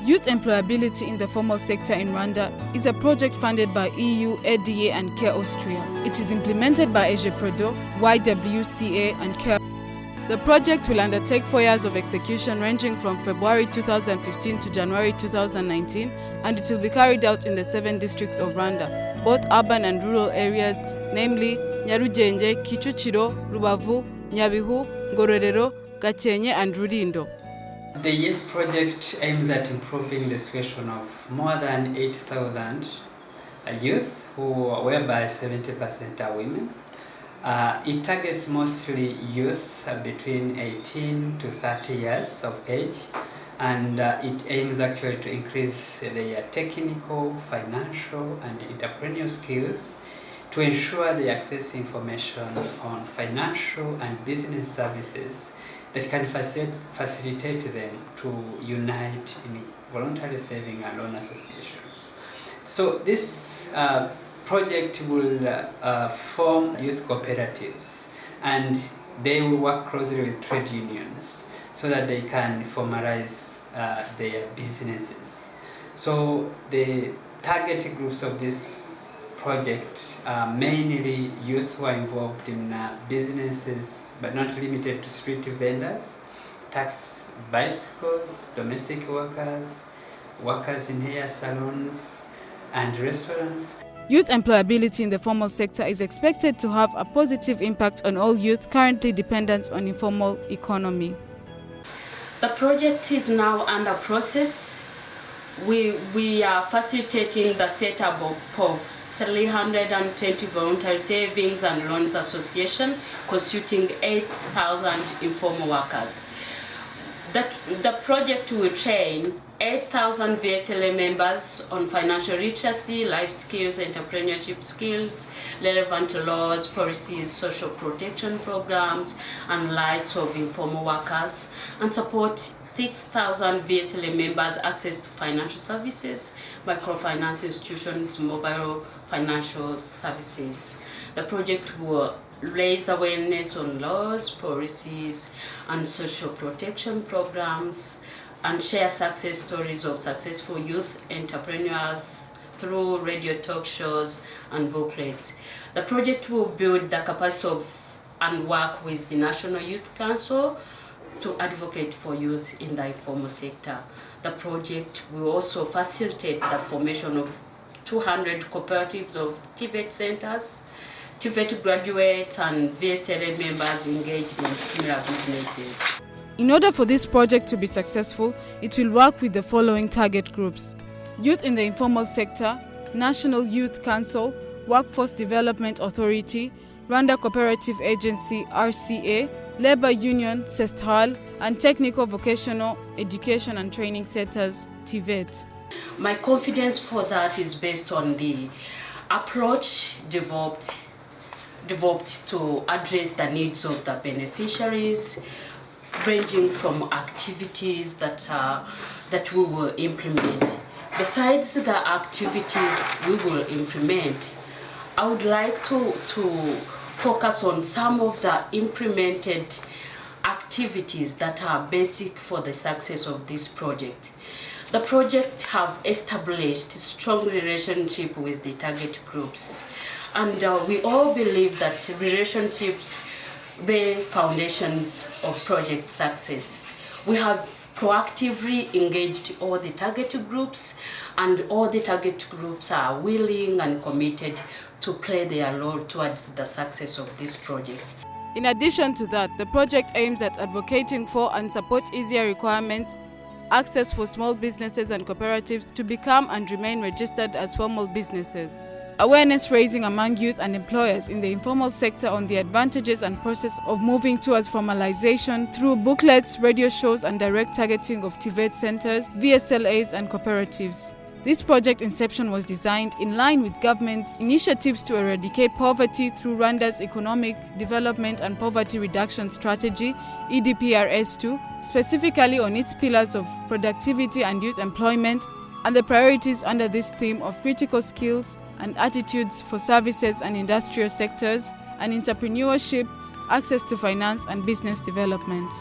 Youth employability in the formal sector in Rwanda is a project funded by EU, ADA and CARE Austria. It is implemented by AJPRODHO, YWCA and CARE. The project will undertake 4 years of execution ranging from February 2015 to January 2019, and it will be carried out in the 7 districts of Rwanda, both urban and rural areas, namely Nyarugenge, Kicukiro, Rubavu, Nyabihu, Ngororero, Gakenke and Rulindo. The YES project aims at improving the situation of more than 8,000 youth, whereby 70% are women. It targets mostly youth between 18 to 30 years of age, and it aims actually to increase their technical, financial and entrepreneurial skills to ensure they access information on financial and business services that can facilitate them to unite in voluntary saving and loan associations. So this project will form youth cooperatives, and they will work closely with trade unions so that they can formalize their businesses. So the target groups of this project are mainly youth who are involved in businesses, but not limited to street vendors, tax bicycles, domestic workers, workers in hair salons and restaurants. Youth employability in the formal sector is expected to have a positive impact on all youth currently dependent on informal economy. The project is now under process. We are facilitating the setup of 320 voluntary savings and loans association constituting 8,000 informal workers. The project will train 8,000 VSLA members on financial literacy, life skills, entrepreneurship skills, relevant laws, policies, social protection programs, and rights of informal workers, and support 6,000 VSLA members access to financial services, microfinance institutions, mobile financial services. The project will raise awareness on laws, policies, and social protection programs, and share success stories of successful youth entrepreneurs through radio talk shows and booklets. The project will build the capacity and work with the National Youth Council to advocate for youth in the informal sector. The project will also facilitate the formation of 200 cooperatives of TVET centers, TVET graduates and VSLA members engaged in similar businesses. In order for this project to be successful, it will work with the following target groups: youth in the informal sector, National Youth Council, Workforce Development Authority, Rwanda Cooperative Agency RCA, Labor Union CESTRAL, and Technical Vocational Education and Training Centers TVET. My confidence for that is based on the approach developed to address the needs of the beneficiaries, ranging from activities that we will implement. Besides the activities we will implement, I would like to focus on some of the implemented activities that are basic for the success of this project. The project have established strong relationship with the target groups, and we all believe that relationships lay foundations of project success. We have proactively engaged all the target groups, and all the target groups are willing and committed to play their role towards the success of this project. In addition to that, the project aims at advocating for and support easier requirements, access for small businesses and cooperatives to become and remain registered as formal businesses. Awareness raising among youth and employers in the informal sector on the advantages and process of moving towards formalization through booklets, radio shows, and direct targeting of TVET centers, VSLAs, and cooperatives. This project inception was designed in line with government's initiatives to eradicate poverty through Rwanda's Economic Development and Poverty Reduction Strategy, EDPRS2, specifically on its pillars of productivity and youth employment, and the priorities under this theme of critical skills and attitudes for services and industrial sectors, and entrepreneurship, access to finance and business development.